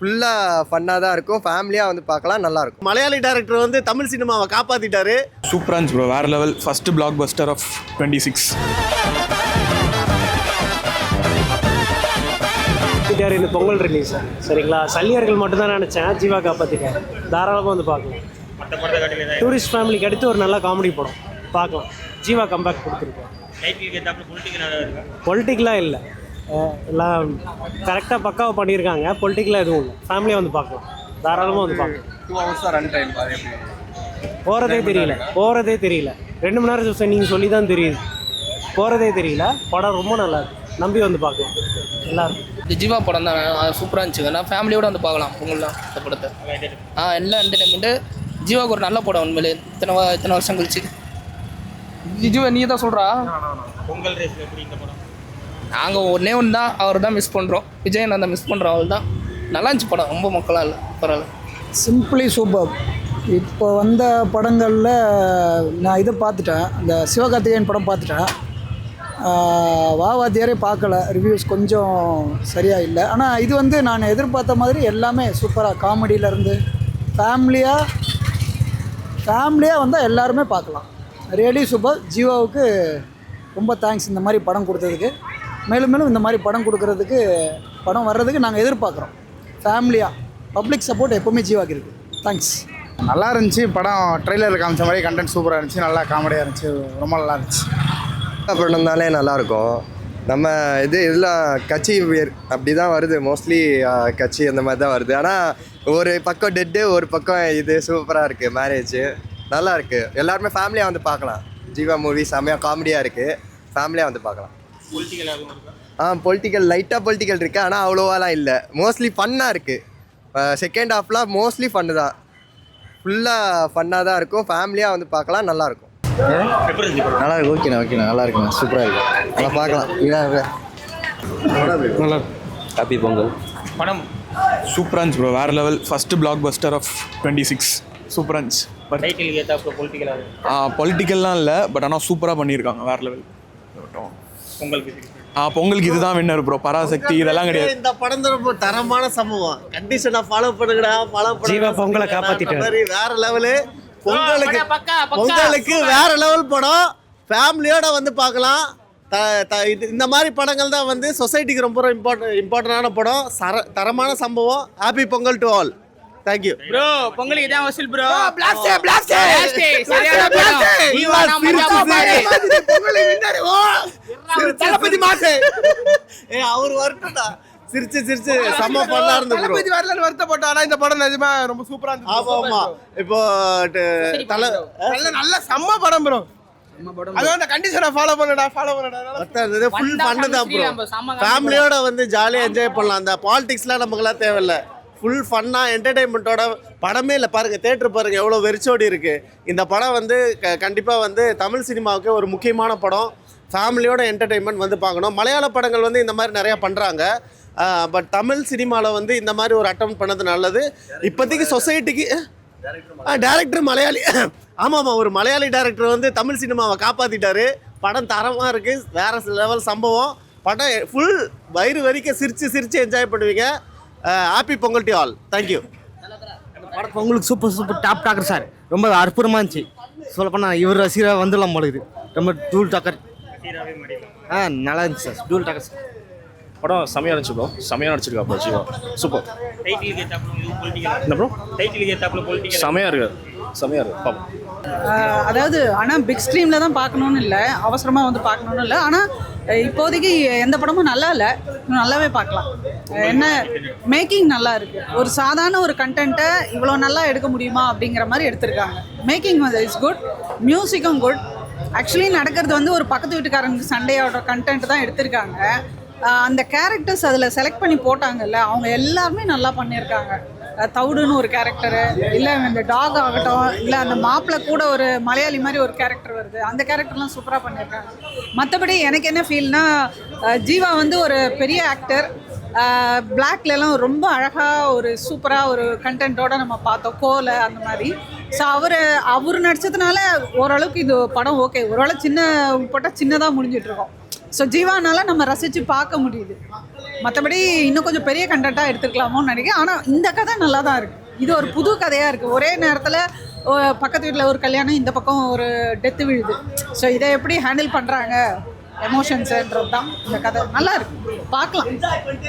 ஃபுல்லாக ஃபன்னாக தான் இருக்கும். ஃபேமிலியாக வந்து பார்க்கலாம், நல்லாயிருக்கும். மலையாளி டேரக்டர் வந்து தமிழ் சினிமாவை காப்பாற்றிட்டாரு. சூப்பராக இருந்துச்சு ப்ரோ, வேறு level. First blockbuster of 26. இந்த பொங்கல் ரிலீஸ் சரிங்களா, சல்லியர்கள் மட்டும்தான் நினச்சேன், ஜீவா காப்பாற்றிட்டேன். தாராளமாக வந்து பார்க்கலாம். டூரிஸ்ட் ஃபேமிலிக்கு அடுத்து ஒரு நல்ல காமெடி படம் பார்க்கலாம். ஜீவா கம்பேக் கொடுத்துருக்கோம். பொலிட்டிக்கலாக இல்லை, எல்லாம் கரெக்டாக பக்காவாக பண்ணியிருக்காங்க. பொலிட்டிக்கலாக எதுவும் இல்லை, ஃபேமிலியாக வந்து பார்க்கலாம், தாராளமாக வந்து பார்க்கலாம். 2 hours ரன் டைம் போகிறதே தெரியல 2 மணி நேரம் நீங்கள் சொல்லி தான் தெரியுது. போகிறதே தெரியல. படம் ரொம்ப நல்லா இருக்கு, நம்பி வந்து பார்க்கலாம். நல்லாயிருக்கும். இந்த ஜீவா படம் தான் சூப்பராக இருந்துச்சுங்க. நான் ஃபேமிலியோடு வந்து பார்க்கலாம் பொங்கல்லாம் இந்த படத்தை. எல்லாம் என்டர்டைன்மெண்ட்டு. ஜீவாவுக்கு ஒரு நல்ல படம் உண்மையிலே இத்தனை வருஷம் கழிச்சு. ஜீவா நீ தான் சொல்கிறா பொங்கல் ரேஸில் எப்படி இந்த படம்? நாங்கள் ஒன்றே ஒன்று தான், அவர் தான் மிஸ் பண்ணுறோம். விஜய் நான் தான் மிஸ் பண்ணுறோம். அவள் தான் நல்லா இருந்துச்சு படம், ரொம்ப மக்களாக இல்லை, பரவாயில்ல. Simply super. இப்போ வந்த படங்களில் நான் இதை பார்த்துட்டேன், இந்த சிவகார்த்திகேயன் படம் பார்த்துட்டேன். வாத்தியாரே பார்க்கல, ரிவ்யூஸ் கொஞ்சம் சரியாக இல்லை. ஆனால் இது வந்து நான் எதிர்பார்த்த மாதிரி எல்லாமே சூப்பராக, காமெடியிலேருந்து ஃபேமிலியாக வந்தால் எல்லாருமே பார்க்கலாம். Really super. ஜீவாவுக்கு ரொம்ப தேங்க்ஸ் இந்த மாதிரி படம் கொடுத்ததுக்கு. மேலும் இந்த மாதிரி படம் கொடுக்கறதுக்கு, படம் வர்றதுக்கு நாங்கள் எதிர்பார்க்குறோம். ஃபேமிலியாக பப்ளிக் சப்போர்ட் எப்போவுமே ஜீவாக்கு இருக்குது. தேங்க்ஸ். நல்லா இருந்துச்சு படம். ட்ரெய்லரில் காமிச்ச மாதிரி கண்டென்ட் சூப்பராக இருந்துச்சு, நல்லா காமெடியாக இருந்துச்சு, ரொம்ப நல்லா இருந்துச்சு. படம் இருந்தாலே நல்லாயிருக்கும். நம்ம இதில் கட்சி அப்படி தான் வருது மோஸ்ட்லி, கட்சி அந்த மாதிரி தான் வருது. ஆனால் ஒரு பக்கம் டெட்டு, ஒரு பக்கம் இது சூப்பராக இருக்குது. மேரேஜ் நல்லா இருக்குது. எல்லாருமே ஃபேமிலியாக வந்து பார்க்கலாம். ஜீவா மூவி செம்மையாக காமெடியாக இருக்குது, ஃபேமிலியாக வந்து பார்க்கலாம். பொலிட்டிக்கல் லைட்டாக பொலிட்டிக்கல் இருக்குது, ஆனால் அவ்வளோவாலாம் இல்லை. மோஸ்ட்லி ஃபன்னாக இருக்குது. செகண்ட் ஹாஃப்லாம் மோஸ்ட்லி ஃபன்னு தான், ஃபுல்லாக ஃபன்னாக தான் இருக்கும். ஃபேமிலியாக வந்து பார்க்கலாம், நல்லாயிருக்கும். நல்லா இருக்கு. ஓகேண்ணா நல்லா இருக்குண்ணா, சூப்பராக இருக்கு, நல்லா பார்க்கலாம். நல்லா ஹாப்பி பொங்கல் படம் சூப்பராக இருந்துச்சு ப்ரோ, வேறு level. First blockbuster of 26. சூப்பராக இருந்துச்சு. பட் டைட்டில் ஏத்தாப்புல பொலிட்டிக்கலாக பொலிட்டிக்கல்லாம் இல்லை, பட் ஆனால் சூப்பராக பண்ணியிருக்காங்க, வேறு லெவல். பொங்கலுக்கு இதுதான் வின்னர் ப்ரோ, பராசக்தி இதெல்லாம் கிடையாது. இந்த படம் ரொம்ப தரமான சம்பவம். கண்டிஷனை ஃபாலோ பண்ணுங்கடா, ஃபாலோ ஜீவா பொங்கலை காப்பாற்றிட்டாரு. வேற லெவலு. பொங்கலுக்கு வேற லெவல் படம், ஃபேமிலியோட வந்து பார்க்கலாம். இந்த மாதிரி படங்கள் தான் வந்து சொசைட்டிக்கு ரொம்ப இம்பார்ட்டண்டான படம். தரமான சம்பவம். Happy Pongal to all. Thank you. Bro பொங்கலுக்கு இதான் வசூல் ப்ரோ. பிளாஸ்ட் சரியான படம். ஈவா நாம பாரு. பொங்கலுக்கு வின்னர். ஓ தலபதி மாசே. அவர் வரட்டடா. சிரிச்சு செம்ம பண்ணா இருந்து ப்ரோ. தளபதி வரலன்னு வருத்தப்பட்டோம், ஆனால் இந்த படம் நிஜமா ரொம்ப சூப்பராக இருந்துச்சு. ஆமா. இப்போ நல்ல செம்ம படம் ப்ரோ. அதான் அந்த கண்டிஷனை ஃபாலோ பண்ணடா. ஃபுல் ஃபன்னு தான் ப்ரோ. ஃபேமிலியோட வந்து ஜாலியாக என்ஜாய் பண்ணலாம். அந்த பாலிடிக்ஸ்லாம் நமக்குலாம் தேவையில்லை. ஃபுல் ஃபன்னாக என்டர்டெயின்மெண்ட்டோட படமே இல்லை. பாருங்கள், தேட்டர் பாருங்கள் எவ்வளோ வெறிச்சோடி இருக்குது. இந்த படம் வந்து கண்டிப்பாக வந்து தமிழ் சினிமாவுக்கு ஒரு முக்கியமான படம். ஃபேமிலியோட என்டர்டெயின்மெண்ட் வந்து பார்க்கணும். மலையாள படங்கள் வந்து இந்த மாதிரி நிறையா பண்ணுறாங்க. பட் தமிழ் சினிமாவில் வந்து இந்த மாதிரி ஒரு அட்டம் பண்ணது நல்லது. இப்போதைக்கு சொசைட்டிக்கு டேரக்டர் மலையாளி. ஆமாம், ஒரு மலையாளி டேரக்டர் வந்து தமிழ் சினிமாவை காப்பாற்றிட்டாரு. படம் தரமாக இருக்குது, வேறு லெவல் சம்பவம். படம் ஃபுல் வயிறு வரைக்கும் சிரித்து என்ஜாய் பண்ணுவீங்க. Happy Pongal to all. Thank you. படம் பொங்கலுக்கு சூப்பர் டாப் டாக்கர் சார், ரொம்ப அற்புதமாக இருந்துச்சு. சொல்லப்போனால் இவர் ரசிகராக வந்துடலாம் போல இருக்குது. ரொம்ப டூல் டாக்கர். நல்லா இருந்துச்சு சார், டூல் டாக்கர் சார். படம் செம்மையாக இருந்துச்சு ப்ரோ, செம்மையாக நடிச்சிருக்கா ப்ரோ ஜீவா, சூப்பர். டைட்டில் ஏத்தாப்புல பொலிட்டிக்கல் என்ன ப்ரோ? டைட்டில் ஏத்தாப்புல பொலிட்டிக்கல் செம்மையாக இருக்குது பாப்போம். அதாவது ஆனால் பிக் ஸ்க்ரீனில் தான் பார்க்கணுன்னு இல்லை, அவசரமாக வந்து பார்க்கணுன்னு இல்லை. ஆனால் இப்போதைக்கு எந்த படமும் நல்லா இல்லை, நல்லாவே பார்க்கலாம். என்ன மேக்கிங் நல்லா இருக்குது. ஒரு சாதாரண ஒரு கண்டென்ட்டை இவ்வளோ நல்லா எடுக்க முடியுமா அப்படிங்கிற மாதிரி எடுத்திருக்காங்க. மேக்கிங் வந்து இட்ஸ் குட், மியூசிக்கும் குட். ஆக்சுவலி நடக்கிறது வந்து ஒரு பக்கத்து வீட்டுக்காரங்க சண்டையோட கண்டென்ட் தான் எடுத்திருக்காங்க. அந்த கேரக்டர்ஸ் அதில் செலக்ட் பண்ணி போட்டாங்கல்ல, அவங்க எல்லாருமே நல்லா பண்ணியிருக்காங்க. தவுடுன்னு ஒரு கேரக்டரு, இல்லை இந்த டாக் ஆகட்டும், இல்லை அந்த மாப்பிள்ளை கூட ஒரு மலையாளி மாதிரி ஒரு கேரக்டர் வருது, அந்த கேரக்டர்லாம் சூப்பராக பண்ணியிருக்காங்க. மற்றபடி எனக்கு என்ன ஃபீல்னா, ஜீவா வந்து ஒரு பெரிய ஆக்டர். பிளாக்லலாம் ரொம்ப அழகாக ஒரு சூப்பராக ஒரு கண்டென்ட்டோடு நம்ம பார்த்தோம், கோலை அந்த மாதிரி. ஸோ அவர் நடித்ததுனால ஓரளவுக்கு இது படம் ஓகே. ஓரளவு சின்ன போட்டால் சின்னதாக முடிஞ்சிட்ருக்கோம். ஸோ ஜீவானால நம்ம ரசித்து பார்க்க முடியுது. மற்றபடி இன்னும் கொஞ்சம் பெரிய கண்டென்ட்டாக எடுத்துக்கலாமோன்னு நினைக்கிறேன். ஆனால் இந்த கதை நல்லா தான் இருக்குது. இது ஒரு புது கதையாக இருக்குது. ஒரே நேரத்தில் பக்கத்து வீட்டில் ஒரு கல்யாணம், இந்த பக்கம் ஒரு டெத்து விழுது. ஸோ இதை எப்படி ஹேண்டில் பண்ணுறாங்க எமோஷன்ஸுன்றது தான் இந்த கதை. நல்லா இருக்குது, பார்க்கலாம்.